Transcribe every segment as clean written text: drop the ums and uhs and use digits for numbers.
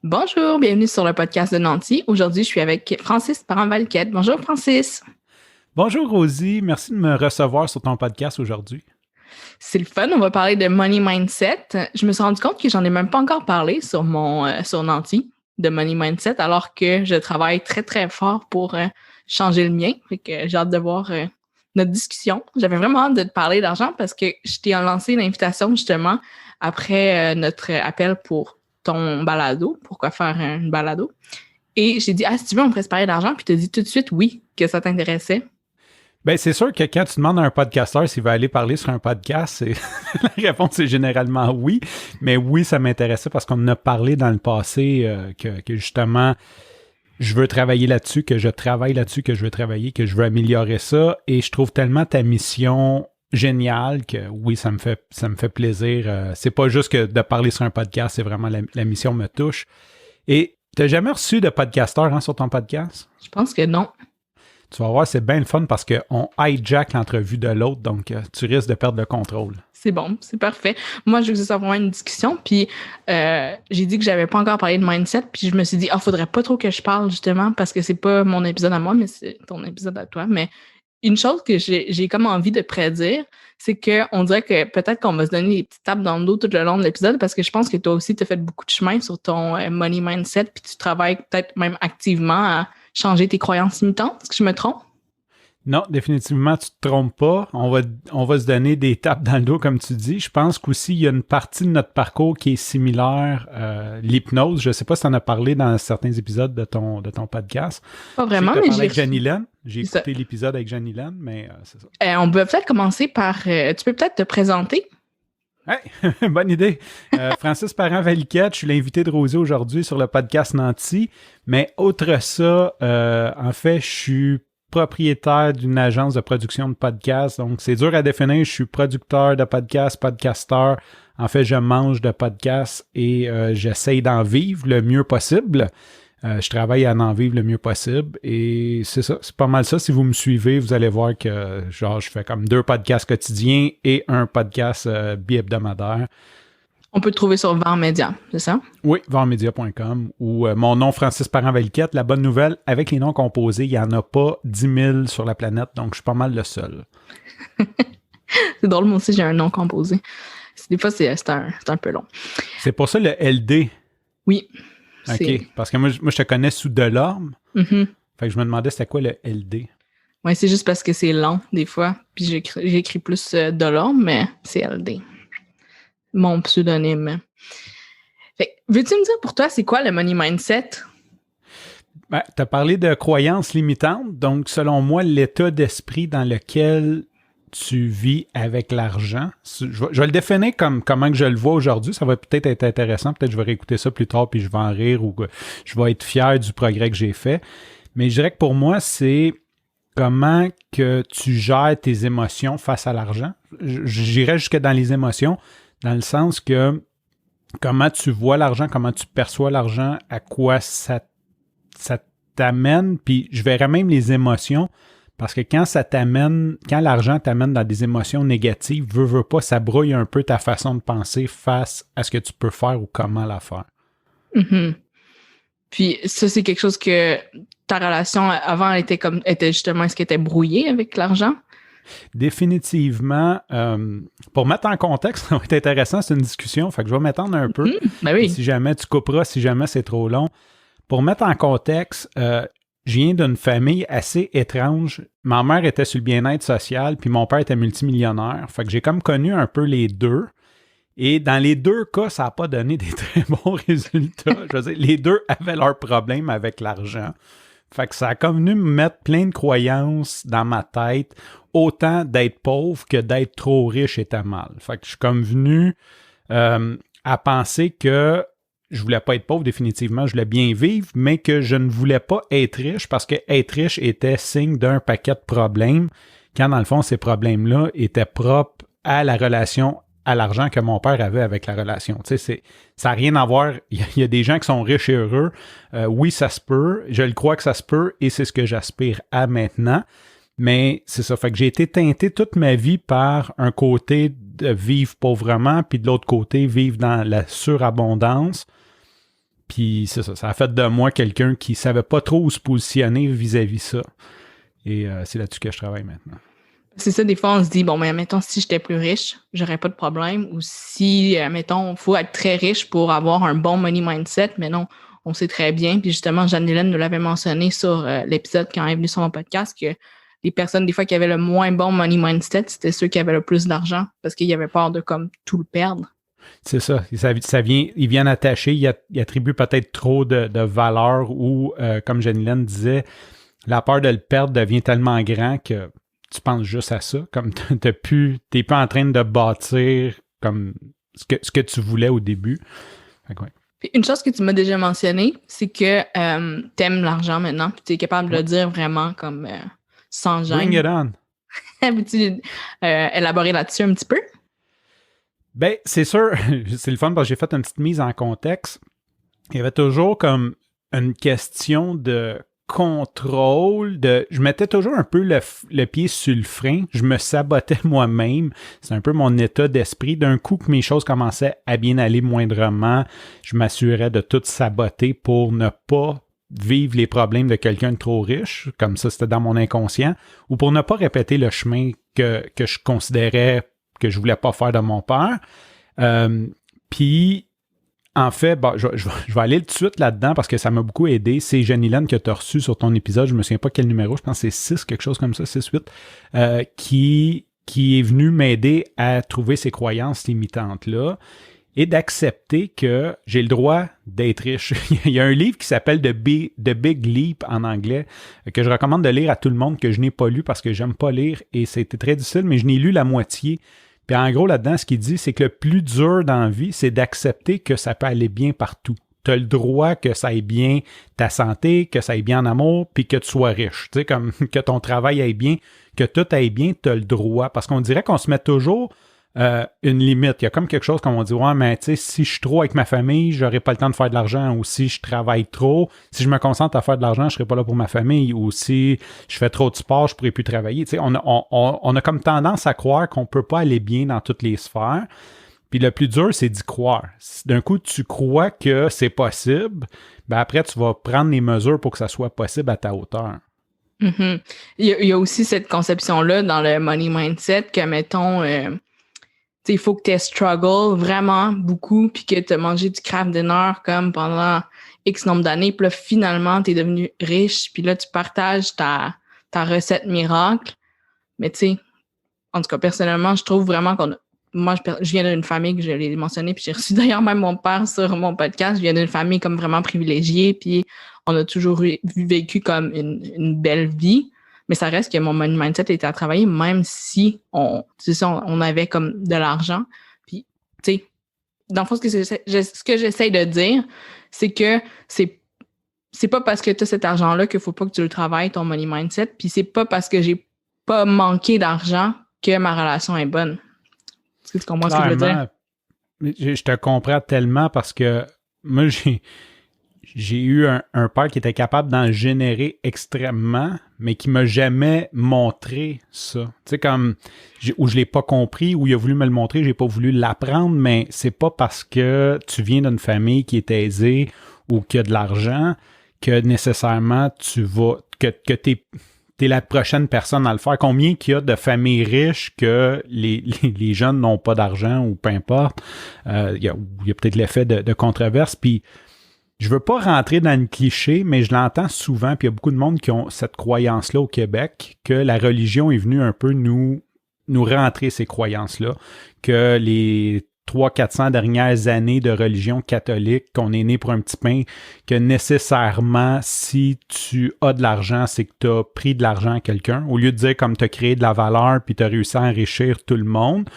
Bonjour, bienvenue sur le podcast de Nancy. Aujourd'hui, je suis avec Francis Parent-Valquette. Bonjour, Francis. Bonjour Rosie, merci de me recevoir sur ton podcast aujourd'hui. C'est le fun, on va parler de Money Mindset. Je me suis rendu compte que j'en ai même pas encore parlé sur sur Nancy de Money Mindset, alors que je travaille très, très fort pour changer le mien. Fait que j'ai hâte de voir notre discussion. J'avais vraiment hâte de te parler d'argent parce que je t'ai lancé une invitation justement après notre appel pour ton balado, pourquoi faire une balado. Et j'ai dit, si tu veux, on pourrait se parler d'argent. Puis tu as dit tout de suite oui, que ça t'intéressait. Bien, c'est sûr que quand tu demandes à un podcasteur s'il va aller parler sur un podcast, la réponse est généralement oui. Mais oui, ça m'intéressait parce qu'on en a parlé dans le passé que justement, je veux travailler là-dessus, que je travaille là-dessus, que je veux travailler, que je veux améliorer ça. Et je trouve tellement ta mission géniale que oui, ça me fait plaisir. C'est pas juste que de parler sur un podcast, c'est vraiment la mission me touche. Et tu n'as jamais reçu de podcasteur sur ton podcast? Je pense que non. Tu vas voir, c'est bien le fun parce qu'on hijack l'entrevue de l'autre, donc tu risques de perdre le contrôle. C'est bon, c'est parfait. Moi, je veux que ce soit vraiment une discussion, puis j'ai dit que j'avais pas encore parlé de mindset, puis je me suis dit, faudrait pas trop que je parle, justement, parce que c'est pas mon épisode à moi, mais c'est ton épisode à toi. Mais une chose que j'ai comme envie de prédire, c'est qu'on dirait que peut-être qu'on va se donner des petites tapes dans le dos tout le long de l'épisode, parce que je pense que toi aussi, tu as fait beaucoup de chemin sur ton money mindset, puis tu travailles peut-être même activement à changer tes croyances limitantes. Est-ce que je me trompe? Non, définitivement, tu te trompes pas. On va se donner des tapes dans le dos, comme tu dis. Je pense qu'aussi, il y a une partie de notre parcours qui est similaire. L'hypnose, je ne sais pas si tu en as parlé dans certains épisodes de ton podcast. Pas vraiment, mais avec Jenny Lynn. J'ai ça. écouté l'épisode avec Jenny Lynn, mais c'est ça. On peut peut-être commencer par... tu peux peut-être te présenter? Hey, bonne idée. Francis Parent-Valquette, je suis l'invité de Rosie aujourd'hui sur le podcast Nancy. Mais autre ça, en fait, je suis propriétaire d'une agence de production de podcasts. Donc, c'est dur à définir. Je suis producteur de podcasts, podcasteur. En fait, je mange de podcasts et j'essaye d'en vivre le mieux possible. Je travaille à en vivre le mieux possible et c'est ça, c'est pas mal ça. Si vous me suivez, vous allez voir que genre je fais comme 2 podcasts quotidiens et un podcast bi-hebdomadaire. On peut te trouver sur Vent Média, c'est ça? Oui, ventmedia.com ou mon nom Francis Parent-Valquette. La bonne nouvelle, avec les noms composés, il n'y en a pas 10 000 sur la planète, donc je suis pas mal le seul. C'est drôle, moi aussi j'ai un nom composé. Des fois, c'est un peu long. C'est pour ça le LD. Oui. OK, parce que moi, je te connais sous Delorme. Mm-hmm. Fait que je me demandais c'était quoi le LD. Oui, c'est juste parce que c'est long, des fois. Puis j'écris plus Delorme, mais c'est LD. Mon pseudonyme. Fait veux-tu me dire pour toi, c'est quoi le money mindset? Ben, tu as parlé de croyances limitantes. Donc, selon moi, l'état d'esprit dans lequel tu vis avec l'argent. Je vais le définir comme comment que je le vois aujourd'hui. Ça va peut-être être intéressant. Peut-être que je vais réécouter ça plus tard puis je vais en rire ou que je vais être fier du progrès que j'ai fait. Mais je dirais que pour moi, c'est comment que tu gères tes émotions face à l'argent. J'irais jusque dans les émotions, dans le sens que comment tu vois l'argent, comment tu perçois l'argent, à quoi ça t'amène, puis je verrais même les émotions, parce que quand l'argent t'amène dans des émotions négatives, veux pas, ça brouille un peu ta façon de penser face à ce que tu peux faire ou comment la faire. Mm-hmm. Puis ça, c'est quelque chose que ta relation avant était justement, est-ce qu'elle était brouillée avec l'argent? Définitivement. Pour mettre en contexte, ça va être intéressant, c'est une discussion, fait que je vais m'étendre un peu. Ben oui. Si jamais tu couperas, si jamais c'est trop long. Pour mettre en contexte, je viens d'une famille assez étrange. Ma mère était sur le bien-être social, puis mon père était multimillionnaire. Fait que j'ai comme connu un peu les deux. Et dans les deux cas, ça n'a pas donné des très bons résultats. Je veux dire, les deux avaient leurs problèmes avec l'argent. Fait que ça a comme venu me mettre plein de croyances dans ma tête, autant d'être pauvre que d'être trop riche était mal. Fait que je suis comme venu à penser que je voulais pas être pauvre définitivement, je voulais bien vivre, mais que je ne voulais pas être riche parce que être riche était signe d'un paquet de problèmes, quand dans le fond, ces problèmes-là étaient propres à la relation à l'argent que mon père avait avec la relation. Tu sais, ça n'a rien à voir. Il y a des gens qui sont riches et heureux. Oui, ça se peut. Je le crois que ça se peut et c'est ce que j'aspire à maintenant. Mais c'est ça. Fait que j'ai été teinté toute ma vie par un côté de vivre pauvrement, puis de l'autre côté, vivre dans la surabondance. Puis c'est ça, ça a fait de moi quelqu'un qui savait pas trop où se positionner vis-à-vis ça. Et c'est là-dessus que je travaille maintenant. C'est ça, des fois, on se dit, bon, mais mettons, si j'étais plus riche, j'aurais pas de problème. Ou si, mettons, il faut être très riche pour avoir un bon money mindset, mais non, on sait très bien. Puis justement, Jeanne-Hélène nous l'avait mentionné sur l'épisode quand elle est venue sur mon podcast, que les personnes, des fois, qui avaient le moins bon money mindset, c'était ceux qui avaient le plus d'argent parce qu'ils avaient peur de comme tout le perdre. C'est ça. Ils viennent attacher, ils attribuent peut-être trop de valeur ou, comme Jeanne-Hélène disait, la peur de le perdre devient tellement grand que tu penses juste à ça. Comme t'es plus en train de bâtir comme ce que tu voulais au début. Ouais. Puis une chose que tu m'as déjà mentionné, c'est que t'aimes l'argent maintenant, puis tu es capable de le dire vraiment comme sans gêne. Bring it on. Peux-tu élaborer là-dessus un petit peu? Ben, c'est sûr, c'est le fun parce que j'ai fait une petite mise en contexte. Il y avait toujours comme une question de contrôle, je mettais toujours un peu le pied sur le frein, je me sabotais moi-même, c'est un peu mon état d'esprit. D'un coup que mes choses commençaient à bien aller moindrement, je m'assurais de tout saboter pour ne pas vivre les problèmes de quelqu'un de trop riche, comme ça c'était dans mon inconscient, ou pour ne pas répéter le chemin que je considérais que je voulais pas faire de mon père. Puis en fait, je vais aller tout de suite là-dedans parce que ça m'a beaucoup aidé. C'est Jeanne-Hélène que tu as reçu sur ton épisode. Je me souviens pas quel numéro, je pense que c'est 6, quelque chose comme ça, 6-8, qui est venu m'aider à trouver ces croyances limitantes-là et d'accepter que j'ai le droit d'être riche. Il y a un livre qui s'appelle The Big Leap en anglais que je recommande de lire à tout le monde que je n'ai pas lu parce que j'aime pas lire et c'était très difficile, mais je n'ai lu la moitié. Puis en gros, là-dedans, ce qu'il dit, c'est que le plus dur dans la vie, c'est d'accepter que ça peut aller bien partout. Tu as le droit que ça aille bien ta santé, que ça aille bien en amour, puis que tu sois riche. Tu sais, comme que ton travail aille bien, que tout aille bien, tu as le droit. Parce qu'on dirait qu'on se met toujours une limite. Il y a comme quelque chose comme on dit, ouais, mais tu sais, si je suis trop avec ma famille, j'aurai pas le temps de faire de l'argent. Ou si je travaille trop, si je me concentre à faire de l'argent, je serai pas là pour ma famille. Ou si je fais trop de sport, je pourrai plus travailler. Tu sais, on a comme tendance à croire qu'on peut pas aller bien dans toutes les sphères. Puis le plus dur, c'est d'y croire. Si d'un coup, tu crois que c'est possible, ben après, tu vas prendre les mesures pour que ça soit possible à ta hauteur. Mm-hmm. Il y a aussi cette conception-là dans le money mindset que, mettons, il faut que tu aies struggle vraiment beaucoup puis que tu as mangé du craft dinner comme pendant X nombre d'années. Puis là, finalement, tu es devenu riche. Puis là, tu partages ta recette miracle. Mais tu sais, en tout cas, personnellement, je trouve vraiment moi, je viens d'une famille que je l'ai mentionné, puis j'ai reçu d'ailleurs même mon père sur mon podcast. Je viens d'une famille comme vraiment privilégiée, puis on a toujours vécu comme une belle vie. Mais ça reste que mon money mindset était à travailler, même si on avait comme de l'argent. Puis, tu sais, dans le fond, ce que j'essaie de dire, c'est que c'est pas parce que tu as cet argent-là qu'il faut pas que tu le travailles, ton money mindset. Puis c'est pas parce que j'ai pas manqué d'argent que ma relation est bonne. Est-ce que tu comprends ce que je veux dire? Je te comprends tellement parce que moi, j'ai eu un père qui était capable d'en générer extrêmement, mais qui m'a jamais montré ça. Tu sais, comme, où je l'ai pas compris, où il a voulu me le montrer, j'ai pas voulu l'apprendre, mais c'est pas parce que tu viens d'une famille qui est aisée ou qui a de l'argent que nécessairement que t'es la prochaine personne à le faire. Combien qu'il y a de familles riches que les jeunes n'ont pas d'argent ou peu importe. Il y a peut-être l'effet de controverse, puis je veux pas rentrer dans le cliché, mais je l'entends souvent, puis il y a beaucoup de monde qui ont cette croyance-là au Québec, que la religion est venue un peu nous rentrer ces croyances-là, que les 300-400 dernières années de religion catholique, qu'on est né pour un petit pain, que nécessairement, si tu as de l'argent, c'est que tu as pris de l'argent à quelqu'un, au lieu de dire comme tu as créé de la valeur puis tu as réussi à enrichir tout le monde,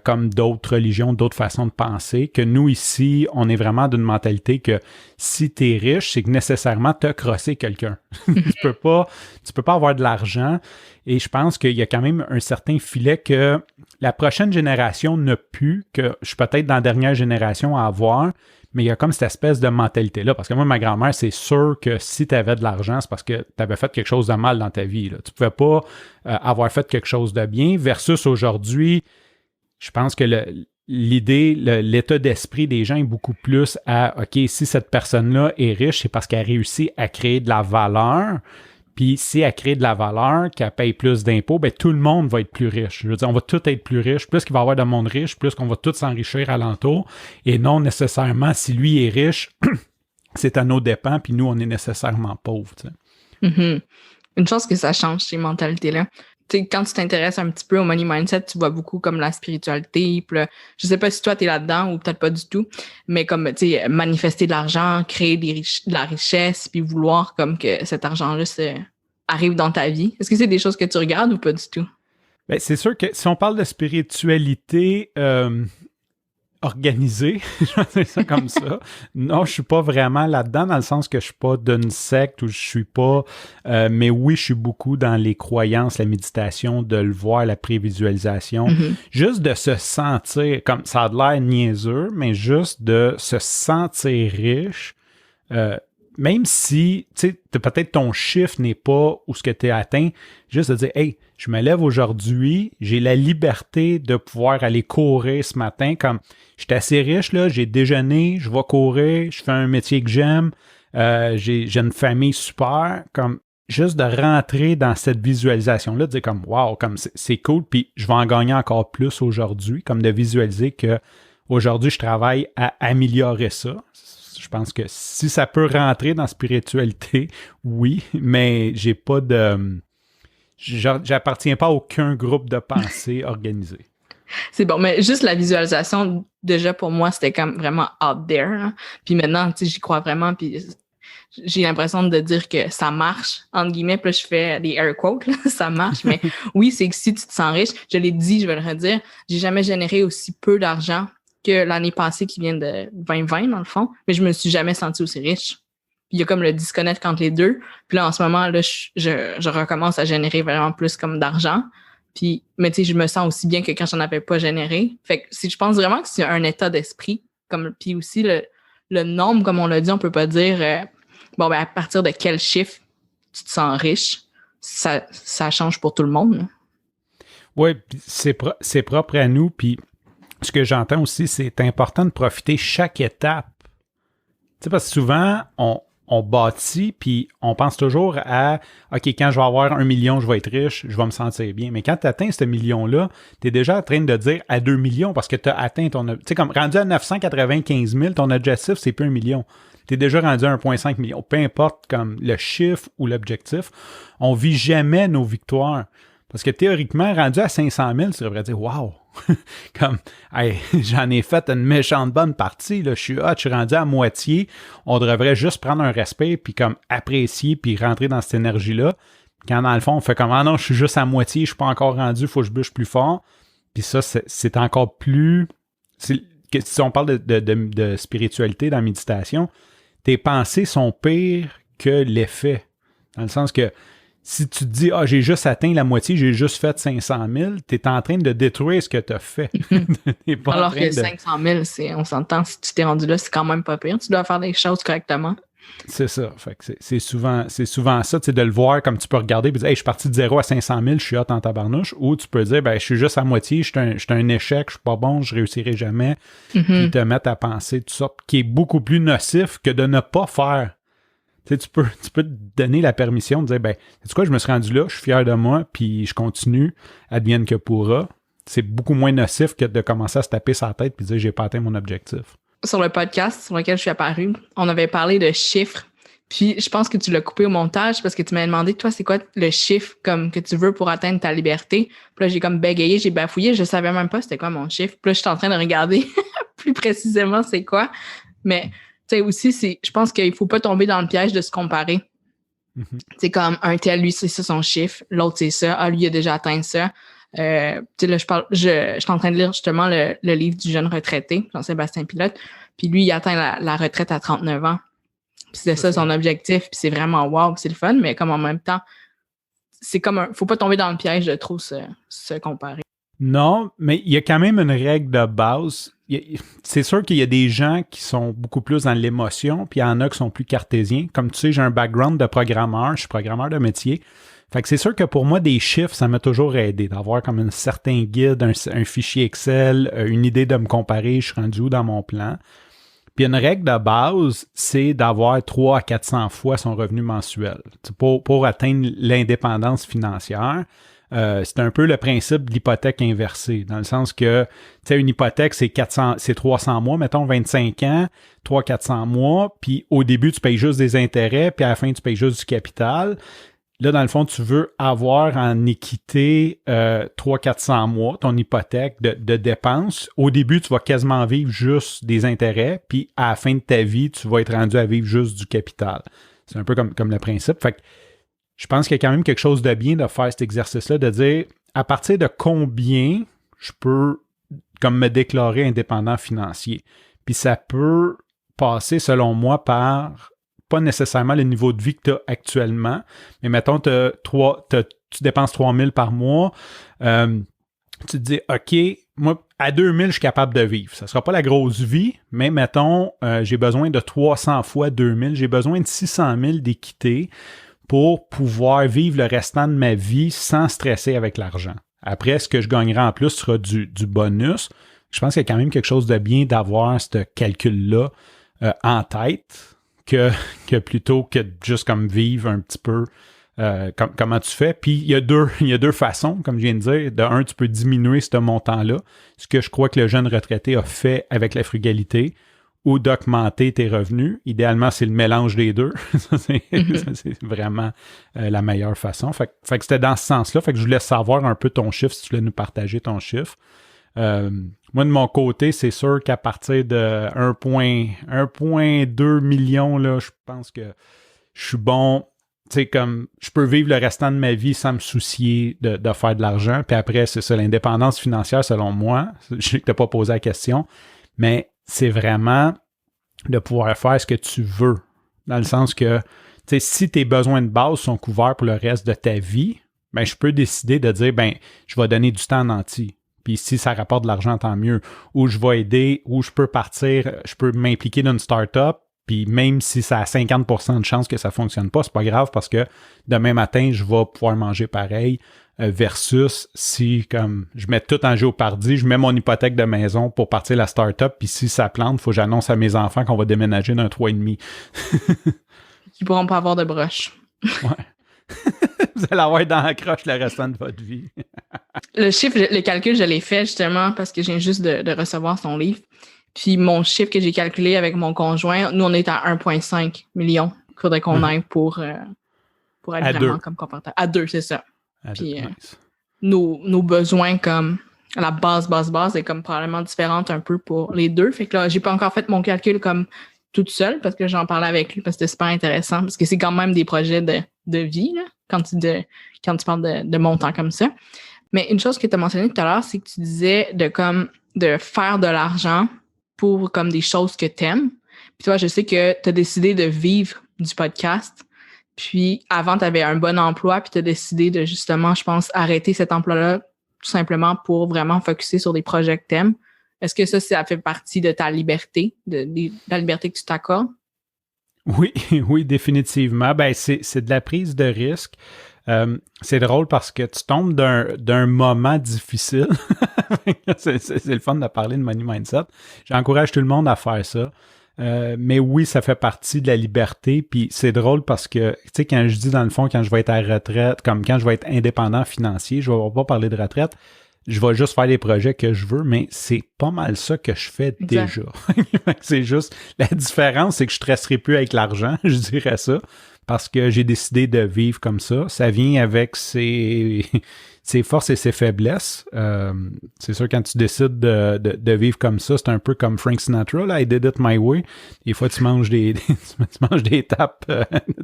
comme d'autres religions, d'autres façons de penser, que nous ici, on est vraiment d'une mentalité que si tu es riche, c'est que nécessairement tu as crossé quelqu'un. Tu peux pas avoir de l'argent. Et je pense qu'il y a quand même un certain filet que la prochaine génération n'a plus, que je suis peut-être dans la dernière génération à avoir, mais il y a comme cette espèce de mentalité-là. Parce que moi, ma grand-mère, c'est sûr que si tu avais de l'argent, c'est parce que tu avais fait quelque chose de mal dans ta vie. Là. Tu ne pouvais pas avoir fait quelque chose de bien, versus aujourd'hui, je pense que l'idée, l'état d'esprit des gens est beaucoup plus à, OK, si cette personne-là est riche, c'est parce qu'elle réussit à créer de la valeur. Puis si elle crée de la valeur, qu'elle paye plus d'impôts, ben tout le monde va être plus riche. Je veux dire, on va tous être plus riches. Plus qu'il va y avoir de monde riche, plus qu'on va tous s'enrichir alentour. Et non nécessairement, si lui est riche, c'est à nos dépens, puis nous, on est nécessairement pauvres. Tu sais. Mm-hmm. Une chose que ça change, ces mentalités-là. Tu sais, quand tu t'intéresses un petit peu au money mindset, tu vois beaucoup comme la spiritualité. Puis là, je sais pas si toi, tu es là-dedans ou peut-être pas du tout, mais comme, tu sais, manifester de l'argent, créer de la richesse, puis vouloir comme que cet argent-là arrive dans ta vie. Est-ce que c'est des choses que tu regardes ou pas du tout? Ben, c'est sûr que si on parle de spiritualité organisée, je vais dire ça comme ça, non, je suis pas vraiment là-dedans dans le sens que je suis pas d'une secte ou je suis pas... mais oui, je suis beaucoup dans les croyances, la méditation, de le voir, la prévisualisation. Mm-hmm. Juste de se sentir, comme ça a l'air niaiseux, mais juste de se sentir riche, même si, tu sais, peut-être ton chiffre n'est pas où ce que tu as atteint, juste de dire, hey, je me lève aujourd'hui, j'ai la liberté de pouvoir aller courir ce matin, comme, je suis assez riche, là, j'ai déjeuné, je vais courir, je fais un métier que j'aime, j'ai une famille super, comme, juste de rentrer dans cette visualisation-là, de dire comme, wow, comme, c'est cool, puis je vais en gagner encore plus aujourd'hui, comme de visualiser que aujourd'hui, je travaille à améliorer ça. Je pense que si ça peut rentrer dans la spiritualité, oui, mais j'ai pas de... J'appartiens pas à aucun groupe de pensée organisé. C'est bon, mais juste la visualisation, déjà pour moi, c'était comme vraiment out there. Hein. Puis maintenant, tu sais, j'y crois vraiment, puis j'ai l'impression de dire que ça marche, entre guillemets, puis là, je fais des air quotes, là, ça marche, mais oui, c'est que si tu te sens riche, je l'ai dit, je vais le redire, j'ai jamais généré aussi peu d'argent que l'année passée qui vient de 2020, dans le fond, mais je me suis jamais sentie aussi riche. Puis il y a comme le disconnect entre les deux. Puis là, en ce moment, là, je recommence à générer vraiment plus comme d'argent. Puis, mais tu sais, je me sens aussi bien que quand j'en avais pas généré. Fait que je pense vraiment que c'est un état d'esprit. Puis aussi, le nombre, comme on l'a dit, on peut pas dire, bon, ben à partir de quel chiffre tu te sens riche. Ça change pour tout le monde. Oui, c'est propre à nous, puis ce que j'entends aussi, c'est important de profiter chaque étape. Tu sais, parce que souvent, on bâtit, puis on pense toujours à « OK, quand je vais avoir 1 million, je vais être riche, je vais me sentir bien. » Mais quand tu atteins ce million-là, tu es déjà en train de dire à 2 millions parce que tu as atteint ton... Tu sais, comme rendu à 995 000, ton objectif, c'est plus 1 million. Tu es déjà rendu à 1,5 million. Peu importe comme le chiffre ou l'objectif, on vit jamais nos victoires. Parce que théoriquement, rendu à 500 000, tu devrais dire « Wow! » Comme, hey, j'en ai fait une méchante bonne partie, là, je suis rendu à moitié, on devrait juste prendre un respect, puis comme apprécier, puis rentrer dans cette énergie-là. Quand dans le fond, on fait comme, ah non, je suis juste à moitié, je suis pas encore rendu, il faut que je bûche plus fort. Puis ça, c'est encore plus... Si on parle de spiritualité dans la méditation, tes pensées sont pires que l'effet. Dans le sens que si tu te dis « Ah, j'ai juste atteint la moitié, j'ai juste fait 500 000 », tu es en train de détruire ce que tu as fait. Alors que 500 000, on s'entend, si tu t'es rendu là, c'est quand même pas pire. Tu dois faire des choses correctement. C'est ça. Fait que c'est souvent ça, de le voir comme tu peux regarder et dire « Hey, je suis parti de 0 à 500 000, je suis hot en tabarnouche », ou tu peux dire « Ben, je suis juste à moitié, je suis un échec, je suis pas bon, je réussirai jamais », puis te mettre à penser tout ça, qui est beaucoup plus nocif que de ne pas faire. Tu peux te donner la permission de dire, ben, sais-tu quoi, je me suis rendu là, je suis fier de moi, puis je continue, advienne que pourra. C'est beaucoup moins nocif que de commencer à se taper sa tête puis dire, j'ai pas atteint mon objectif. Sur le podcast sur lequel je suis apparue, on avait parlé de chiffres, puis je pense que tu l'as coupé au montage parce que tu m'as demandé, toi, c'est quoi le chiffre comme que tu veux pour atteindre ta liberté? Puis là, j'ai comme bégayé, j'ai bafouillé, je savais même pas c'était quoi mon chiffre. Puis là, je suis en train de regarder plus précisément c'est quoi, mais... Tu sais, aussi, je pense qu'il faut pas tomber dans le piège de se comparer. C'est comme un tel, lui, c'est ça son chiffre, l'autre, c'est ça. Ah, lui, il a déjà atteint ça. Tu sais, là, je suis en train de lire justement le livre du jeune retraité, Jean-Sébastien Pilote. Puis lui, il atteint la retraite à 39 ans. Puis c'est ça son objectif. Puis c'est vraiment wow, c'est le fun, mais comme en même temps, c'est comme faut pas tomber dans le piège de trop se comparer. Non, mais il y a quand même une règle de base. C'est sûr qu'il y a des gens qui sont beaucoup plus dans l'émotion, puis il y en a qui sont plus cartésiens. Comme tu sais, j'ai un background de programmeur, je suis programmeur de métier. Fait que c'est sûr que pour moi, des chiffres, ça m'a toujours aidé, d'avoir comme un certain guide, un fichier Excel, une idée de me comparer, je suis rendu où dans mon plan. Puis une règle de base, c'est d'avoir 300 à 400 fois son revenu mensuel pour atteindre l'indépendance financière. C'est un peu le principe de l'hypothèque inversée, dans le sens que, tu sais, une hypothèque, c'est 300 mois, mettons 25 ans, 300-400 mois, puis au début, tu payes juste des intérêts, puis à la fin, tu payes juste du capital. Là, dans le fond, tu veux avoir en équité 300-400 mois, ton hypothèque de dépenses. Au début, tu vas quasiment vivre juste des intérêts, puis à la fin de ta vie, tu vas être rendu à vivre juste du capital. C'est un peu comme le principe. Fait que je pense qu'il y a quand même quelque chose de bien de faire cet exercice-là, de dire à partir de combien je peux comme me déclarer indépendant financier. Puis ça peut passer, selon moi, par pas nécessairement le niveau de vie que tu as actuellement, mais mettons, tu dépenses 3 000 par mois, tu te dis, OK, moi, à 2 000, je suis capable de vivre. Ça ne sera pas la grosse vie, mais mettons, j'ai besoin de 300 fois 2 000, j'ai besoin de 600 000 d'équité pour pouvoir vivre le restant de ma vie sans stresser avec l'argent. Après, ce que je gagnerai en plus sera du bonus. Je pense qu'il y a quand même quelque chose de bien d'avoir ce calcul-là en tête que plutôt que juste comme vivre un petit peu comment tu fais. Puis il y a deux façons, comme je viens de dire. De un, tu peux diminuer ce montant-là, ce que je crois que le jeune retraité a fait avec la frugalité, ou d'augmenter tes revenus. Idéalement, c'est le mélange des deux. Ça, c'est vraiment la meilleure façon. Fait que c'était dans ce sens-là. Fait que je voulais savoir un peu ton chiffre, si tu voulais nous partager ton chiffre. Moi, de mon côté, c'est sûr qu'à partir de 1,2 million, là, je pense que je suis bon. Tu sais, comme je peux vivre le restant de ma vie sans me soucier de faire de l'argent. Puis après, c'est ça, l'indépendance financière, selon moi. Je sais que tu n'as pas posé la question, mais c'est vraiment de pouvoir faire ce que tu veux. Dans le sens que, tu sais, si tes besoins de base sont couverts pour le reste de ta vie, ben je peux décider de dire, ben je vais donner du temps en entier. Puis si ça rapporte de l'argent, tant mieux. Ou je vais aider, ou je peux partir, je peux m'impliquer dans une start-up, puis même si ça a 50% de chance que ça ne fonctionne pas, c'est pas grave parce que demain matin, je vais pouvoir manger pareil. Versus si, comme, je mets tout en géopardie, je mets mon hypothèque de maison pour partir la start-up, puis si ça plante, il faut que j'annonce à mes enfants qu'on va déménager d'un 3,5. Ils pourront pas avoir de broche. Ouais. Vous allez avoir dans la croche le restant de votre vie. Le calcul, je l'ai fait justement parce que je viens juste de recevoir son livre. Puis mon chiffre que j'ai calculé avec mon conjoint, nous, on est à 1,5 million. Il faudrait qu'on aille pour être à vraiment deux. comme confortable. À 2, c'est ça. Puis Nice. nos besoins comme la base est comme probablement différente un peu pour les deux. Fait que là, j'ai pas encore fait mon calcul comme toute seule parce que j'en parlais avec lui parce que c'était super intéressant parce que c'est quand même des projets de vie là, quand tu parles de montant comme ça. Mais une chose que tu as mentionnée tout à l'heure, c'est que tu disais de faire de l'argent pour comme des choses que t'aimes. Puis toi, je sais que tu as décidé de vivre du podcast. Puis avant, tu avais un bon emploi, puis tu as décidé de justement, je pense, arrêter cet emploi-là tout simplement pour vraiment focusser sur des projets que tu aimes. Est-ce que ça fait partie de ta liberté, de la liberté que tu t'accordes? Oui, oui, définitivement. Ben, c'est de la prise de risque. C'est drôle parce que tu tombes d'un moment difficile. c'est le fun de parler de Money Mindset. J'encourage tout le monde à faire ça. Mais oui, ça fait partie de la liberté. Puis c'est drôle parce que, tu sais, quand je dis dans le fond, quand je vais être à la retraite, comme quand je vais être indépendant financier, je vais pas parler de retraite, je vais juste faire les projets que je veux, mais c'est pas mal ça que je fais déjà. C'est juste, la différence, c'est que je stresserai plus avec l'argent, je dirais ça, parce que j'ai décidé de vivre comme ça. Ça vient avec ses forces et ses faiblesses. C'est sûr, quand tu décides de vivre comme ça, c'est un peu comme Frank Sinatra, là, I did it my way. Des fois, tu manges des tapes,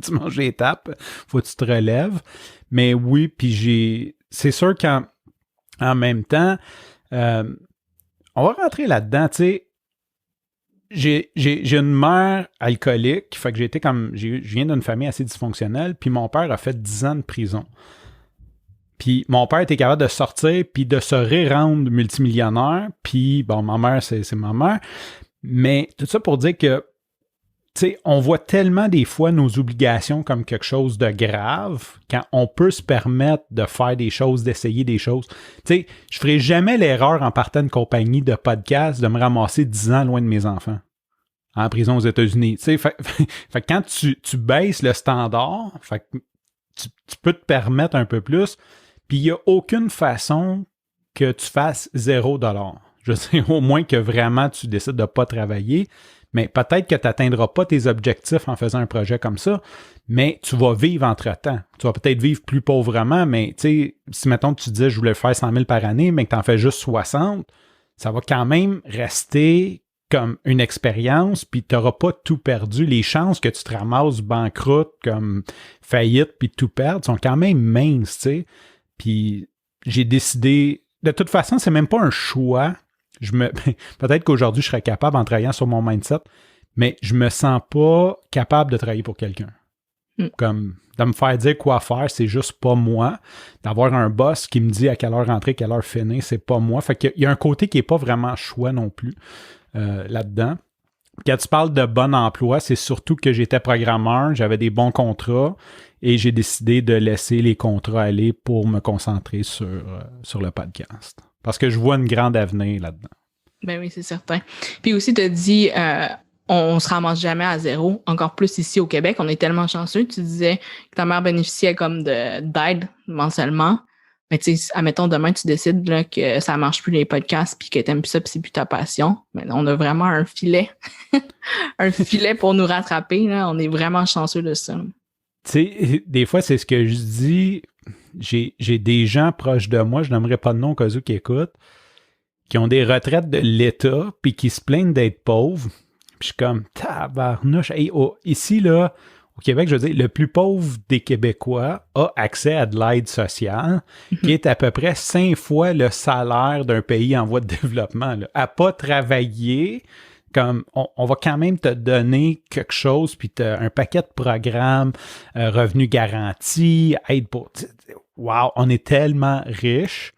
tu manges des tapes, faut que tu te relèves. Mais oui, puis c'est sûr qu'en même temps, on va rentrer là-dedans, tu sais. J'ai une mère alcoolique, fait que je viens d'une famille assez dysfonctionnelle, puis mon père a fait 10 ans de prison. Puis mon père était capable de sortir puis de se rendre multimillionnaire, puis bon, ma mère, c'est ma mère. Mais tout ça pour dire que tu sais, on voit tellement des fois nos obligations comme quelque chose de grave quand on peut se permettre de faire des choses, d'essayer des choses. Tu sais, je ferai jamais l'erreur en partant d'une compagnie de podcast de me ramasser 10 ans loin de mes enfants en prison aux États-Unis. Tu sais, fait que quand tu baisses le standard, fait que tu peux te permettre un peu plus, puis il n'y a aucune façon que tu fasses $0. Je sais, au moins que vraiment tu décides de ne pas travailler. Mais peut-être que tu n'atteindras pas tes objectifs en faisant un projet comme ça, mais tu vas vivre entre-temps. Tu vas peut-être vivre plus pauvrement, mais tu sais, si mettons tu disais je voulais faire 100 000 par année, mais que tu en fais juste 60, ça va quand même rester comme une expérience, puis tu n'auras pas tout perdu. Les chances que tu te ramasses banqueroute, comme faillite, puis tout perdre, sont quand même minces, tu sais. Puis j'ai décidé, de toute façon, c'est même pas un choix. Peut-être qu'aujourd'hui, je serais capable en travaillant sur mon mindset, mais je me sens pas capable de travailler pour quelqu'un. Comme de me faire dire quoi faire, c'est juste pas moi. D'avoir un boss qui me dit à quelle heure rentrer, quelle heure finir, c'est pas moi. Fait qu'il y a un côté qui est pas vraiment choix non plus là-dedans. Quand tu parles de bon emploi, c'est surtout que j'étais programmeur, j'avais des bons contrats et j'ai décidé de laisser les contrats aller pour me concentrer sur le podcast. Parce que je vois une grande avenir là-dedans. Ben oui, c'est certain. Puis aussi, tu as dit, on se ramasse jamais à zéro, encore plus ici au Québec. On est tellement chanceux. Tu disais que ta mère bénéficiait comme d'aide mensuellement. Mais tu sais, admettons, demain, tu décides là, que ça marche plus les podcasts puis que t'aimes plus ça puis c'est plus ta passion. Mais on a vraiment un filet. Un filet pour nous rattraper. Là. On est vraiment chanceux de ça. Tu sais, des fois, c'est ce que je dis. J'ai des gens proches de moi, je n'aimerais pas de nom au cas où qui écoutent, qui ont des retraites de l'État puis qui se plaignent d'être pauvres. Puis je suis comme, tabarnouche. Hey, ici, là, au Québec, je veux dire, le plus pauvre des Québécois a accès à de l'aide sociale, qui est à peu près 5 fois le salaire d'un pays en voie de développement. Là. À pas travailler, comme on va quand même te donner quelque chose, puis un paquet de programmes, revenus garantis, aide pour... Wow, on est tellement riches.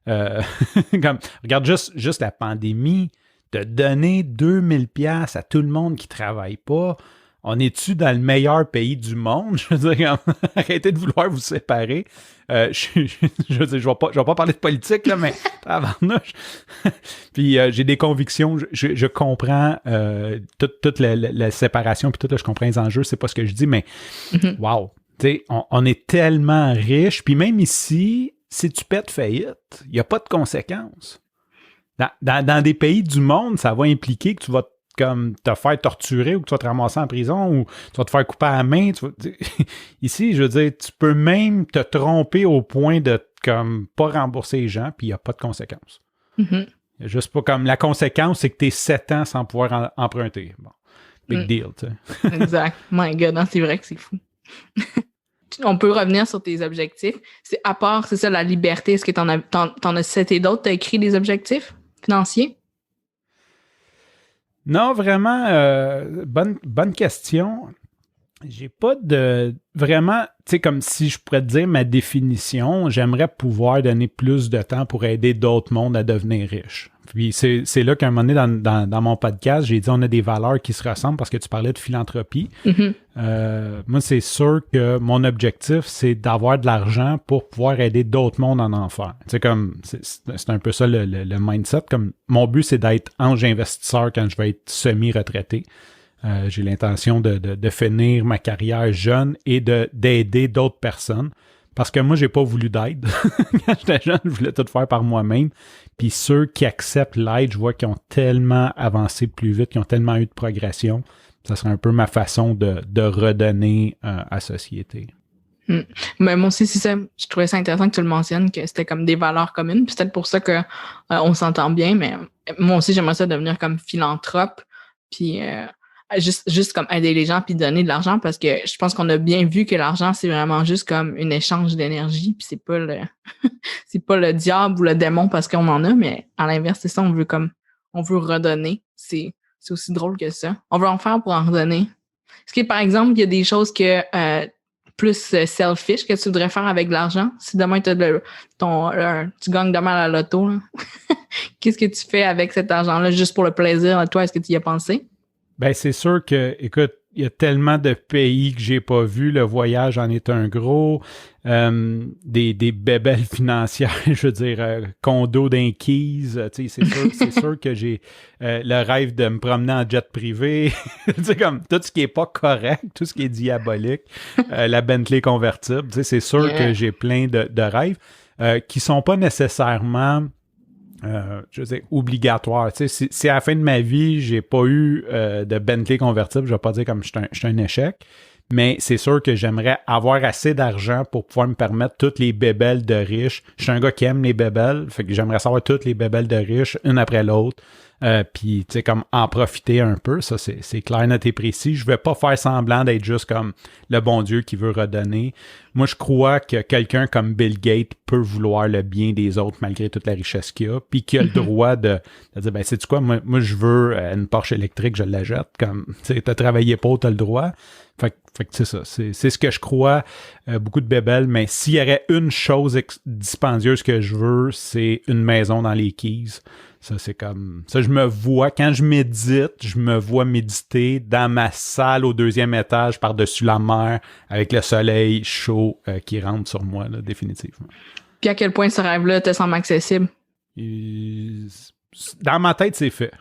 Comme, regarde juste la pandémie, de donner 2000$ à tout le monde qui ne travaille pas. On est-tu dans le meilleur pays du monde? Je veux dire, arrêtez de vouloir vous séparer. Je veux dire, je vais pas parler de politique, là, mais tabarnouche. Puis j'ai des convictions, je comprends toute la séparation, puis tout, là, je comprends les enjeux, c'est pas ce que je dis, mais wow! Tu sais, on est tellement riche, puis même ici, si tu pètes faillite, il n'y a pas de conséquences. Dans des pays du monde, ça va impliquer que tu vas comme te faire torturer ou que tu vas te ramasser en prison ou tu vas te faire couper à la main. Ici, je veux dire, tu peux même te tromper au point de comme pas rembourser les gens, puis il n'y a pas de conséquences. Il y a juste pas comme la conséquence, c'est que tu es 7 ans sans pouvoir emprunter. Bon, big deal, tu sais. Exact. My God, non, c'est vrai que c'est fou. On peut revenir sur tes objectifs. C'est à part, c'est ça, la liberté. Est-ce que t'en as seté d'autres? T'as écrit des objectifs financiers? Non, vraiment, bonne question. J'ai pas de... Vraiment, tu sais, comme si je pourrais te dire ma définition, j'aimerais pouvoir donner plus de temps pour aider d'autres mondes à devenir riches. Puis c'est là qu'à un moment donné, dans mon podcast, j'ai dit on a des valeurs qui se ressemblent parce que tu parlais de philanthropie. Moi, c'est sûr que mon objectif, c'est d'avoir de l'argent pour pouvoir aider d'autres mondes en enfer. Tu sais, comme, c'est un peu ça le mindset. Comme, mon but, c'est d'être ange investisseur quand je vais être semi-retraité. J'ai l'intention de finir ma carrière jeune et d'aider d'autres personnes. Parce que moi, j'ai pas voulu d'aide. Quand j'étais jeune, je voulais tout faire par moi-même. Puis ceux qui acceptent l'aide, je vois qu'ils ont tellement avancé plus vite, qu'ils ont tellement eu de progression. Ça serait un peu ma façon de redonner à la société. Mais moi aussi, c'est ça. Je trouvais ça intéressant que tu le mentionnes, que c'était comme des valeurs communes. Puis c'est peut-être pour ça que on s'entend bien, mais moi aussi, j'aimerais ça devenir comme philanthrope. Puis juste comme aider les gens puis donner de l'argent parce que je pense qu'on a bien vu que l'argent, c'est vraiment juste comme un échange d'énergie. Puis c'est pas le diable ou le démon parce qu'on en a, mais à l'inverse, c'est ça, on veut redonner. C'est aussi drôle que ça. On veut en faire pour en redonner. Est-ce que, par exemple, il y a des choses que plus selfish que tu voudrais faire avec de l'argent? Si demain, tu gagnes demain à la loto, là. Qu'est-ce que tu fais avec cet argent-là juste pour le plaisir? Toi, est-ce que tu y as pensé? Ben c'est sûr que, écoute, y a tellement de pays que j'ai pas vu. Le voyage en est un gros. Des bébelles financières, je veux dire, condo d'un Keys. C'est sûr que j'ai le rêve de me promener en jet privé. C'est comme tout ce qui est pas correct, tout ce qui est diabolique. La Bentley convertible. C'est sûr que j'ai plein de rêves qui sont pas nécessairement... je veux dire, obligatoire. Si à la fin de ma vie, j'ai pas eu de Bentley convertible, je vais pas dire comme je suis un échec, mais c'est sûr que j'aimerais avoir assez d'argent pour pouvoir me permettre toutes les bébelles de riches. Je suis un gars qui aime les bébelles, fait que j'aimerais savoir toutes les bébelles de riches, une après l'autre, puis tu sais, comme en profiter un peu, ça c'est clair, net et précis. Je vais pas faire semblant d'être juste comme le bon Dieu qui veut redonner. Moi, je crois que quelqu'un comme Bill Gates peut vouloir le bien des autres malgré toute la richesse qu'il a, puis qu'il a le droit de dire, ben, sais-tu quoi, moi je veux une Porsche électrique, je la jette, comme, tu sais, t'as travaillé pas, t'as le droit. Fait que c'est ça, c'est ce que je crois, beaucoup de bébelles, mais s'il y aurait une chose dispendieuse que je veux, c'est une maison dans les Keys. Ça, c'est comme... Ça, je me vois... Quand je médite, je me vois méditer dans ma salle au 2e étage, par-dessus la mer, avec le soleil chaud qui rentre sur moi, là, définitivement. Puis à quel point ce rêve-là te semble accessible? Dans ma tête, c'est fait.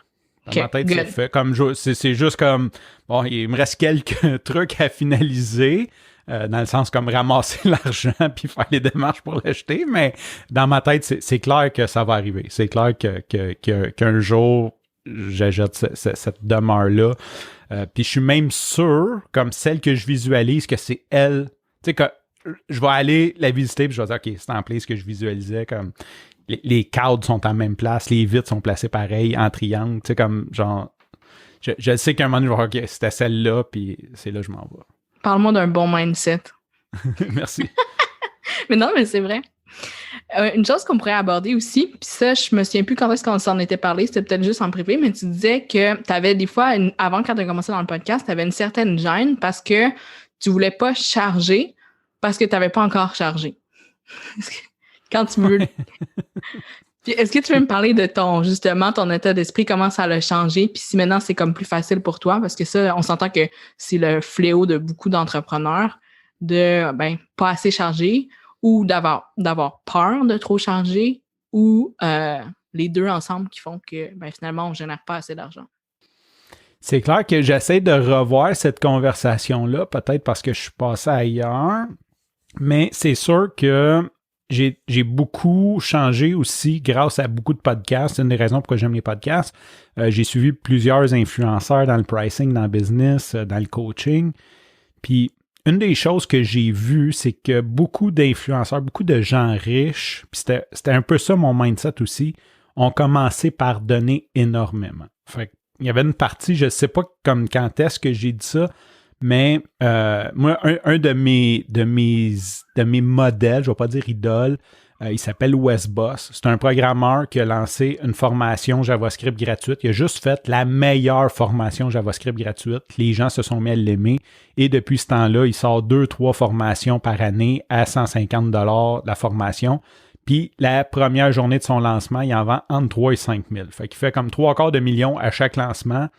Dans ma tête, c'est fait. Comme c'est juste comme... Bon, il me reste quelques trucs à finaliser, dans le sens comme ramasser l'argent puis faire les démarches pour l'acheter, mais dans ma tête, c'est clair que ça va arriver. C'est clair qu'un jour, j'achète cette demeure-là. Puis je suis même sûr, comme celle que je visualise, que c'est elle. Tu sais, que je vais aller la visiter puis je vais dire, OK, c'est en place que je visualisais, comme... Les cadres sont en même place, les vitres sont placées pareil, en triangle, tu sais, comme genre... Je sais qu'à un moment donné, je vais dire, OK, c'était celle-là, puis c'est là que je m'en vais. Parle-moi d'un bon mindset. Merci. Mais non, mais c'est vrai. Une chose qu'on pourrait aborder aussi, puis ça, je me souviens plus quand est-ce qu'on s'en était parlé, c'était peut-être juste en privé, mais tu disais que tu avais des fois, avant quand tu as commencé dans le podcast, tu avais une certaine gêne parce que tu voulais pas charger parce que tu n'avais pas encore chargé. Quand tu veux... Puis est-ce que tu veux me parler de ton état d'esprit, comment ça l'a changé, puis si maintenant c'est comme plus facile pour toi, parce que ça, on s'entend que c'est le fléau de beaucoup d'entrepreneurs, de pas assez charger ou d'avoir peur de trop charger ou les deux ensemble qui font que finalement on génère pas assez d'argent. C'est clair que j'essaie de revoir cette conversation-là, peut-être parce que je suis passé ailleurs, mais c'est sûr que j'ai beaucoup changé aussi grâce à beaucoup de podcasts. C'est une des raisons pourquoi j'aime les podcasts. J'ai suivi plusieurs influenceurs dans le pricing, dans le business, dans le coaching. Puis, une des choses que j'ai vues, c'est que beaucoup d'influenceurs, beaucoup de gens riches, puis c'était un peu ça mon mindset aussi, ont commencé par donner énormément. Fait qu'il y avait une partie, je ne sais pas comme quand est-ce que j'ai dit ça, mais moi, un de mes modèles, je ne vais pas dire idole, il s'appelle Wes Boss. C'est un programmeur qui a lancé une formation JavaScript gratuite. Il a juste fait la meilleure formation JavaScript gratuite. Les gens se sont mis à l'aimer. Et depuis ce temps-là, il sort 2-3 formations par année à 150 $ la formation. Puis la première journée de son lancement, il en vend entre 3 et 5 000. Fait qu'il fait comme 3/4 million à chaque lancement.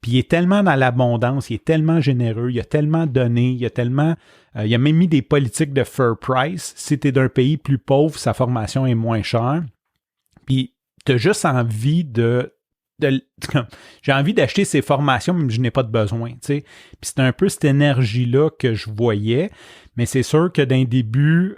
Puis il est tellement dans l'abondance, il est tellement généreux, il a tellement donné, il a même mis des politiques de fair price. Si tu es d'un pays plus pauvre, sa formation est moins chère. Puis tu as juste envie j'ai envie d'acheter ces formations, même si je n'ai pas de besoin. T'sais. Puis c'est un peu cette énergie-là que je voyais. Mais c'est sûr que d'un début,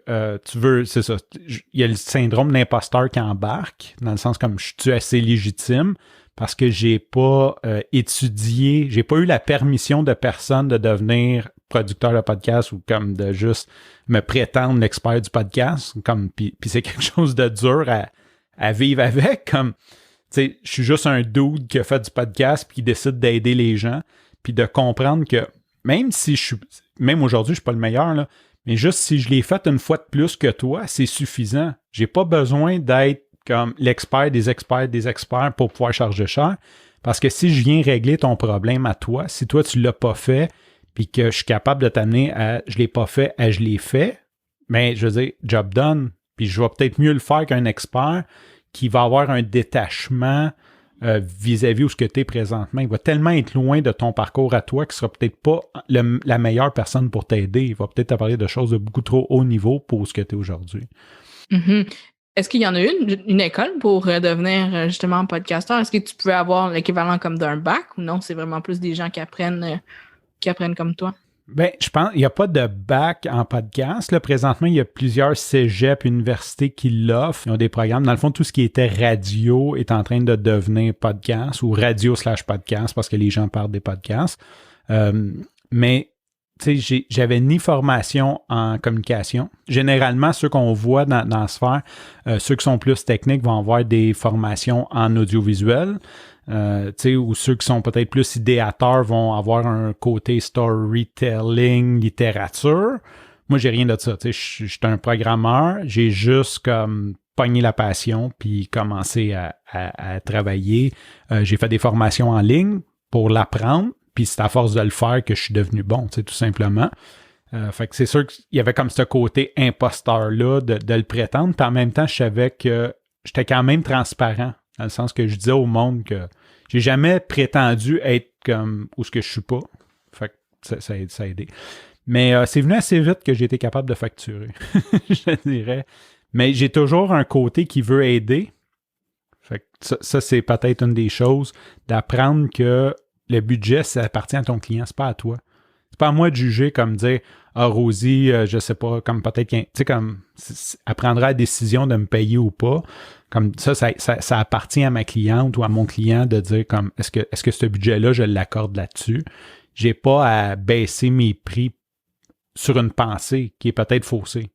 c'est ça. Il y a le syndrome de l'imposteur qui embarque, dans le sens comme je suis assez légitime. Parce que j'ai pas étudié, j'ai pas eu la permission de personne de devenir producteur de podcast ou comme de juste me prétendre l'expert du podcast. Puis c'est quelque chose de dur à vivre avec. Comme, tu sais, je suis juste un dude qui a fait du podcast puis qui décide d'aider les gens. Puis de comprendre que même aujourd'hui, je suis pas le meilleur, là, mais juste si je l'ai fait une fois de plus que toi, c'est suffisant. J'ai pas besoin d'être comme l'expert des experts pour pouvoir charger cher. Parce que si je viens régler ton problème à toi, si toi tu l'as pas fait, puis que je suis capable de t'amener à je l'ai pas fait à je l'ai fait, mais je veux dire, job done. Puis je vais peut-être mieux le faire qu'un expert qui va avoir un détachement vis-à-vis où ce que tu es présentement. Il va tellement être loin de ton parcours à toi qu'il sera peut-être pas la meilleure personne pour t'aider. Il va peut-être te parler de choses de beaucoup trop haut niveau pour ce que tu es aujourd'hui. Mm-hmm. Est-ce qu'il y en a une école pour devenir justement podcasteur? Est-ce que tu peux avoir l'équivalent comme d'un bac ou non? C'est vraiment plus des gens qui apprennent comme toi? Ben, je pense qu'il n'y a pas de bac en podcast. Là, présentement, il y a plusieurs cégeps, universités qui l'offrent. Ils ont des programmes. Dans le fond, tout ce qui était radio est en train de devenir podcast ou radio/podcast parce que les gens parlent des podcasts. Mais tu sais, j'avais ni formation en communication. Généralement, ceux qu'on voit dans la sphère, ceux qui sont plus techniques vont avoir des formations en audiovisuel. Ou ceux qui sont peut-être plus idéateurs vont avoir un côté storytelling, littérature. Moi, j'ai rien de ça. Je suis un programmeur. J'ai juste comme pogné la passion puis commencé à travailler. J'ai fait des formations en ligne pour l'apprendre. Puis c'est à force de le faire que je suis devenu bon, tout simplement. Fait que c'est sûr qu'il y avait comme ce côté imposteur-là de le prétendre. Puis en même temps, je savais que j'étais quand même transparent. Dans le sens que je disais au monde que j'ai jamais prétendu être comme où ce que je suis pas. Fait que ça a aidé. Mais c'est venu assez vite que j'ai été capable de facturer, je dirais. Mais j'ai toujours un côté qui veut aider. Fait que ça c'est peut-être une des choses, d'apprendre que le budget, ça appartient à ton client, c'est pas à toi. C'est pas à moi de juger comme dire « Ah, Rosie, je sais pas, comme peut-être qu'un... » Tu sais, comme elle prendra la décision de me payer ou pas. Comme ça appartient à ma cliente ou à mon client de dire comme est-ce que ce budget-là, je l'accorde là-dessus. J'ai pas à baisser mes prix sur une pensée qui est peut-être faussée.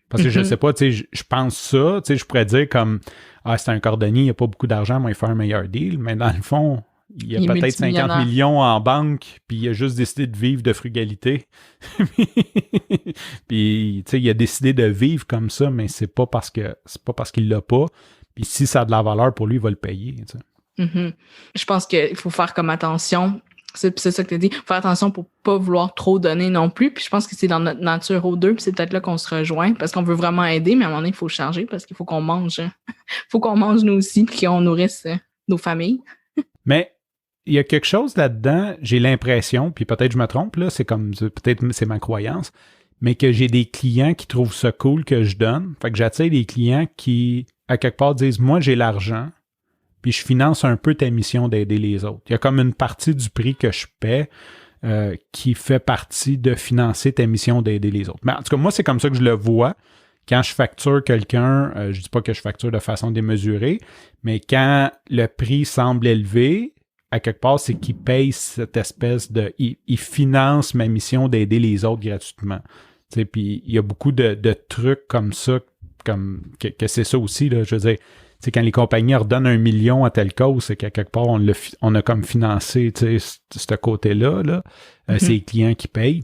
Parce que je sais pas, tu sais, je pense ça, tu sais, je pourrais dire comme ah, c'est un cordonnier, il n'y a pas beaucoup d'argent, moi, il fait un meilleur deal, mais dans le fond, il a peut-être 50 millions en banque, puis il a juste décidé de vivre de frugalité. Puis, tu sais, il a décidé de vivre comme ça, mais c'est pas parce qu'il l'a pas. Puis si ça a de la valeur pour lui, il va le payer. Tu sais. Mm-hmm. Je pense qu'il faut faire comme attention. C'est ça que tu as dit. Faire attention pour pas vouloir trop donner non plus. Puis je pense que c'est dans notre nature aux deux. Puis c'est peut-être là qu'on se rejoint parce qu'on veut vraiment aider, mais à un moment donné, il faut charger parce qu'il faut qu'on mange. Faut qu'on mange nous aussi puis qu'on nourrisse nos familles. Mais il y a quelque chose là-dedans, j'ai l'impression, puis peut-être je me trompe, là, peut-être c'est ma croyance, mais que j'ai des clients qui trouvent ça cool que je donne. Fait que j'attire des clients qui, à quelque part, disent « Moi, j'ai l'argent, puis je finance un peu ta mission d'aider les autres. » Il y a comme une partie du prix que je paie qui fait partie de financer ta mission d'aider les autres. Mais en tout cas, moi, c'est comme ça que je le vois. Quand je facture quelqu'un, je dis pas que je facture de façon démesurée, mais quand le prix semble élevé, à quelque part, c'est qu'il paye cette espèce de... Il finance ma mission d'aider les autres gratuitement. Tu sais, puis il y a beaucoup de trucs comme ça, comme que c'est ça aussi, là, je veux dire, tu sais, quand les compagnies redonnent 1 million à telle cause, c'est qu'à quelque part, on a comme financé, tu sais, ce côté-là, là. C'est les clients qui payent.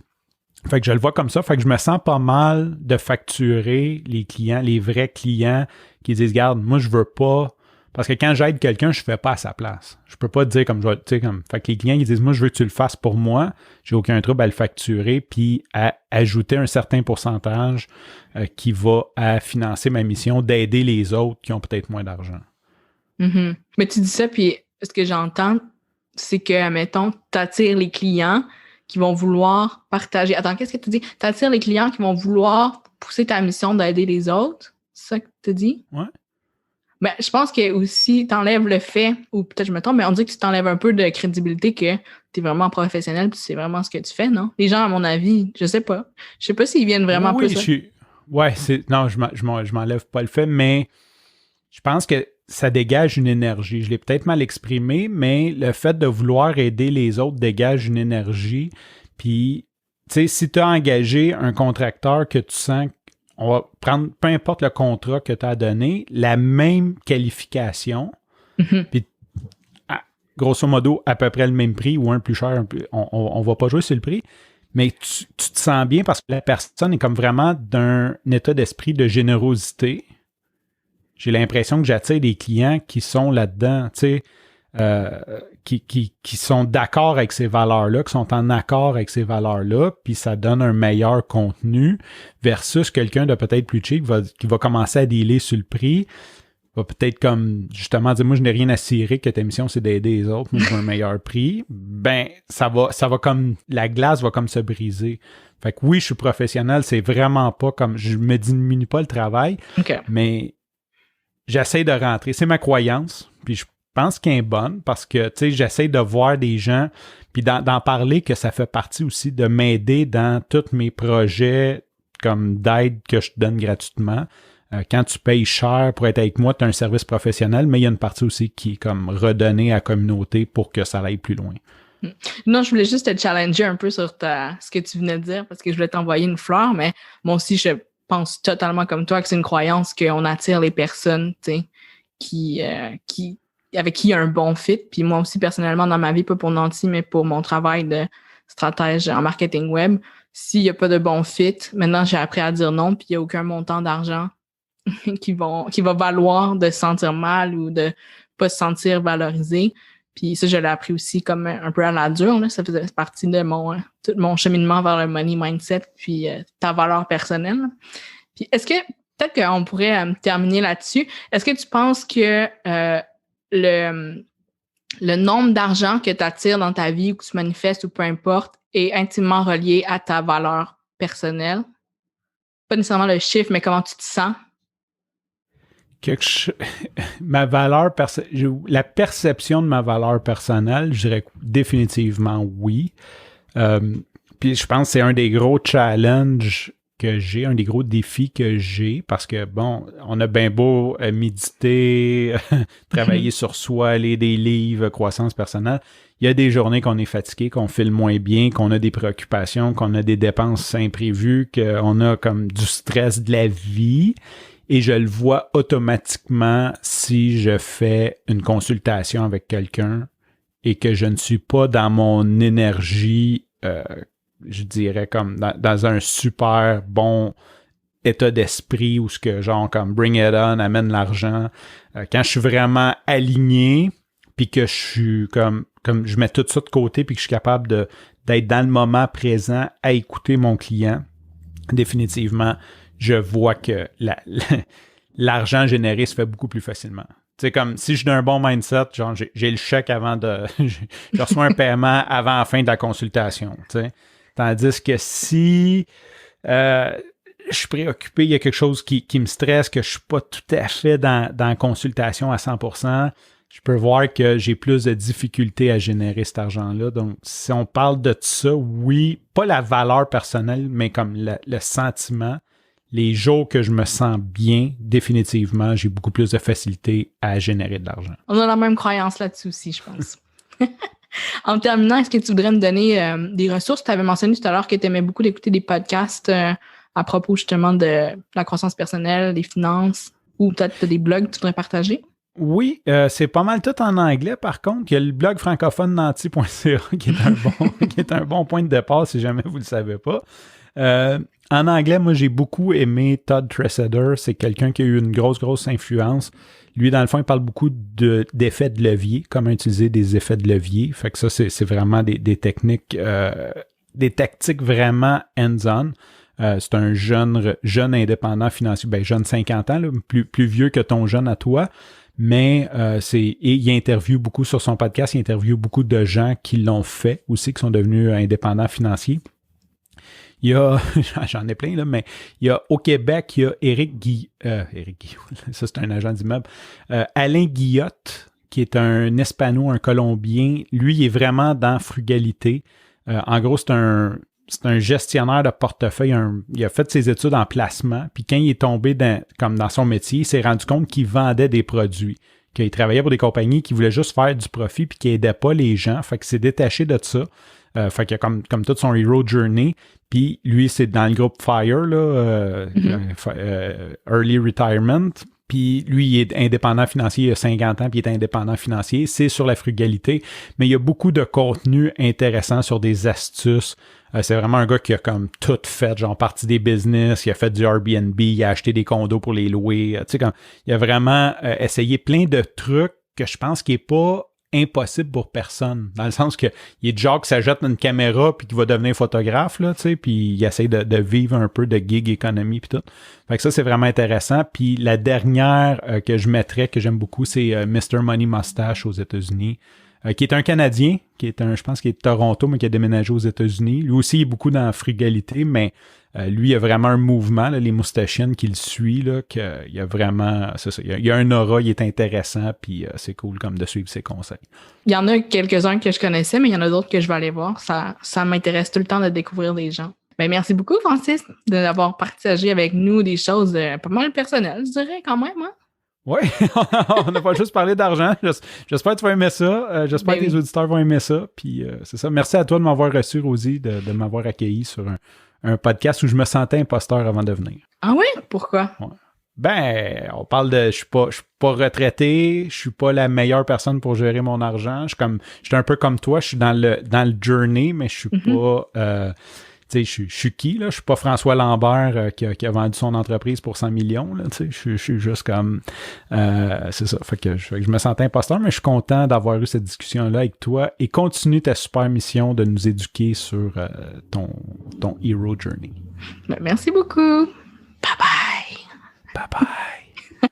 Fait que je le vois comme ça. Fait que je me sens pas mal de facturer les clients, les vrais clients qui disent, regarde, moi, je veux pas... Parce que quand j'aide quelqu'un, je fais pas à sa place. Je peux pas dire comme tu sais, comme. Fait que les clients, ils disent, moi, je veux que tu le fasses pour moi. J'ai aucun trouble à le facturer, puis à ajouter un certain pourcentage qui va à financer ma mission d'aider les autres qui ont peut-être moins d'argent. Mm-hmm. Mais tu dis ça, puis ce que j'entends, c'est que, admettons, tu attires les clients qui vont vouloir partager. Attends, qu'est-ce que tu dis? Tu attires les clients qui vont vouloir pousser ta mission d'aider les autres? C'est ça que tu dis? Ouais. Ben, je pense que aussi, t'enlèves le fait, ou peut-être je me trompe, mais on dit que tu t'enlèves un peu de crédibilité que t'es vraiment professionnel puis c'est vraiment ce que tu fais, non? Les gens, à mon avis, je sais pas. Je sais pas s'ils viennent vraiment oui, plus... Non, je m'enlève pas le fait, mais je pense que ça dégage une énergie. Je l'ai peut-être mal exprimé, mais le fait de vouloir aider les autres dégage une énergie. Puis, tu sais, si tu as engagé un contracteur que tu sens... On va prendre, peu importe le contrat que tu as donné, la même qualification, puis grosso modo, à peu près le même prix ou un plus cher, on va pas jouer sur le prix, mais tu te sens bien parce que la personne est comme vraiment d'un état d'esprit de générosité. J'ai l'impression que j'attire des clients qui sont là-dedans, tu sais, qui sont d'accord avec ces valeurs-là, qui sont en accord avec ces valeurs-là, puis ça donne un meilleur contenu versus quelqu'un de peut-être plus cheap qui va commencer à dealer sur le prix. va peut-être comme justement dire moi je n'ai rien à cirer que ta mission c'est d'aider les autres, moi je veux un meilleur prix, ben ça va comme la glace va comme se briser. Fait que oui, je suis professionnel, c'est vraiment pas comme je me diminue pas le travail, mais j'essaie de rentrer, c'est ma croyance, puis je pense qu'elle est bonne parce que tu sais j'essaie de voir des gens puis d'en parler que ça fait partie aussi de m'aider dans tous mes projets comme d'aide que je te donne gratuitement. Quand tu payes cher pour être avec moi, tu as un service professionnel, mais il y a une partie aussi qui est comme redonnée à la communauté pour que ça aille plus loin. Non, je voulais juste te challenger un peu sur ce que tu venais de dire parce que je voulais t'envoyer une fleur, mais moi aussi, je pense totalement comme toi que c'est une croyance qu'on attire les personnes, tu sais, avec qui il y a un bon fit. Puis moi aussi, personnellement, dans ma vie, pas pour Nanti, mais pour mon travail de stratège en marketing web, s'il n'y a pas de bon fit, maintenant, j'ai appris à dire non, puis il n'y a aucun montant d'argent qui va valoir de se sentir mal ou de pas se sentir valorisé. Puis ça, je l'ai appris aussi comme un peu à la dure. Là. Ça faisait partie de tout mon cheminement vers le money mindset puis ta valeur personnelle. Puis est-ce que, peut-être qu'on pourrait terminer là-dessus, est-ce que tu penses que le nombre d'argent que tu attires dans ta vie ou que tu manifestes ou peu importe est intimement relié à ta valeur personnelle? Pas nécessairement le chiffre, mais comment tu te sens? Ma valeur la perception de ma valeur personnelle, je dirais définitivement oui. Puis je pense que c'est un des gros challenges que j'ai, un des gros défis que j'ai, parce que bon, on a bien beau méditer, travailler sur soi, lire des livres, croissance personnelle. Il y a des journées qu'on est fatigué, qu'on file moins bien, qu'on a des préoccupations, qu'on a des dépenses imprévues, qu'on a comme du stress de la vie. Et je le vois automatiquement si je fais une consultation avec quelqu'un et que je ne suis pas dans mon énergie, je dirais comme dans un super bon état d'esprit où ce que genre comme bring it on, amène l'argent. Quand je suis vraiment aligné puis que je suis comme je mets tout ça de côté puis que je suis capable d'être dans le moment présent à écouter mon client, définitivement, je vois que l'argent généré se fait beaucoup plus facilement. Tu sais, comme si je suis d'un bon mindset, genre j'ai le chèque avant je reçois un paiement avant la fin de la consultation. Tu sais. Tandis que si je suis préoccupé, il y a quelque chose qui me stresse, que je suis pas tout à fait dans la consultation à 100%, je peux voir que j'ai plus de difficultés à générer cet argent-là. Donc, si on parle de ça, oui, pas la valeur personnelle, mais comme le sentiment. Les jours que je me sens bien, définitivement, j'ai beaucoup plus de facilité à générer de l'argent. On a la même croyance là-dessus aussi, je pense. En terminant, est-ce que tu voudrais me donner des ressources? Tu avais mentionné tout à l'heure que tu aimais beaucoup d'écouter des podcasts à propos justement de la croissance personnelle, des finances, ou peut-être tu as des blogs que tu voudrais partager? Oui, c'est pas mal tout en anglais. Par contre, il y a le blog francophone nanti.ca qui est un bon point de départ si jamais vous ne le savez pas. En anglais, moi, j'ai beaucoup aimé Todd Tresidder. C'est quelqu'un qui a eu une grosse influence. Lui, dans le fond, il parle beaucoup d'effets de levier, comment utiliser des effets de levier. Fait que ça, c'est vraiment des techniques, des tactiques vraiment hands-on. C'est un jeune indépendant financier, jeune 50 ans, là, plus vieux que ton jeune à toi. Mais il interviewe beaucoup sur son podcast, il interviewe beaucoup de gens qui l'ont fait aussi, qui sont devenus indépendants financiers. Il y a, j'en ai plein là, mais il y a au Québec, il y a Éric Guillot, ça c'est un agent d'immeuble, Alain Guillotte, qui est un Hispano, un Colombien. Lui, il est vraiment dans frugalité. En gros, c'est un gestionnaire de portefeuille. Il a fait ses études en placement. Puis quand il est tombé dans son métier, il s'est rendu compte qu'il vendait des produits. Qu'il travaillait pour des compagnies qui voulaient juste faire du profit puis qui n'aidaient pas les gens. Fait qu'il s'est détaché de ça. Fait qu'il a comme tout son hero journey. Puis lui, c'est dans le groupe FIRE, là, Early Retirement. Puis lui, il est indépendant financier, il a 50 ans, puis il est indépendant financier. C'est sur la frugalité, mais il y a beaucoup de contenu intéressant sur des astuces. C'est vraiment un gars qui a comme tout fait, genre partie des business, il a fait du Airbnb, il a acheté des condos pour les louer. Tu sais, il a vraiment essayé plein de trucs que je pense qu'il n'est pas impossible pour personne. Dans le sens que il est du genre qui s'achète une caméra puis qui va devenir photographe, là, tu sais, puis il essaie de vivre un peu de gig économie puis tout. Fait que ça, c'est vraiment intéressant. Puis la dernière que je mettrais, que j'aime beaucoup, c'est Mr. Money Mustache aux États-Unis, qui est un Canadien, je pense qu'il est de Toronto, mais qui a déménagé aux États-Unis. Lui aussi, il est beaucoup dans la frugalité, mais lui, il a vraiment un mouvement, là, les moustachiennes qui le suit, là, qu'il y a vraiment, c'est ça, il y a un aura, il est intéressant, puis c'est cool comme de suivre ses conseils. Il y en a quelques-uns que je connaissais, mais il y en a d'autres que je vais aller voir. Ça m'intéresse tout le temps de découvrir des gens. Ben, merci beaucoup, Francis, d'avoir partagé avec nous des choses pas mal personnelles, je dirais, quand même, hein? Oui, on n'a pas juste parlé d'argent. J'espère que tu vas aimer ça. J'espère que les auditeurs vont aimer ça. Puis c'est ça. Merci à toi de m'avoir reçu, Rosie, de m'avoir accueilli sur un podcast où je me sentais imposteur avant de venir. Ah oui? Pourquoi? Ouais. Ben, on parle de... Je suis pas retraité, je suis pas la meilleure personne pour gérer mon argent. Je suis un peu comme toi, je suis dans le journey, mais je suis pas... tu sais, je suis qui, là? Je suis pas François Lambert qui a vendu son entreprise pour 100 millions, là, tu sais. Je suis juste comme... c'est ça. Fait que je me sentais imposteur, mais je suis content d'avoir eu cette discussion-là avec toi et continue ta super mission de nous éduquer sur ton Hero Journey. Ben, merci beaucoup. Bye-bye. Bye-bye.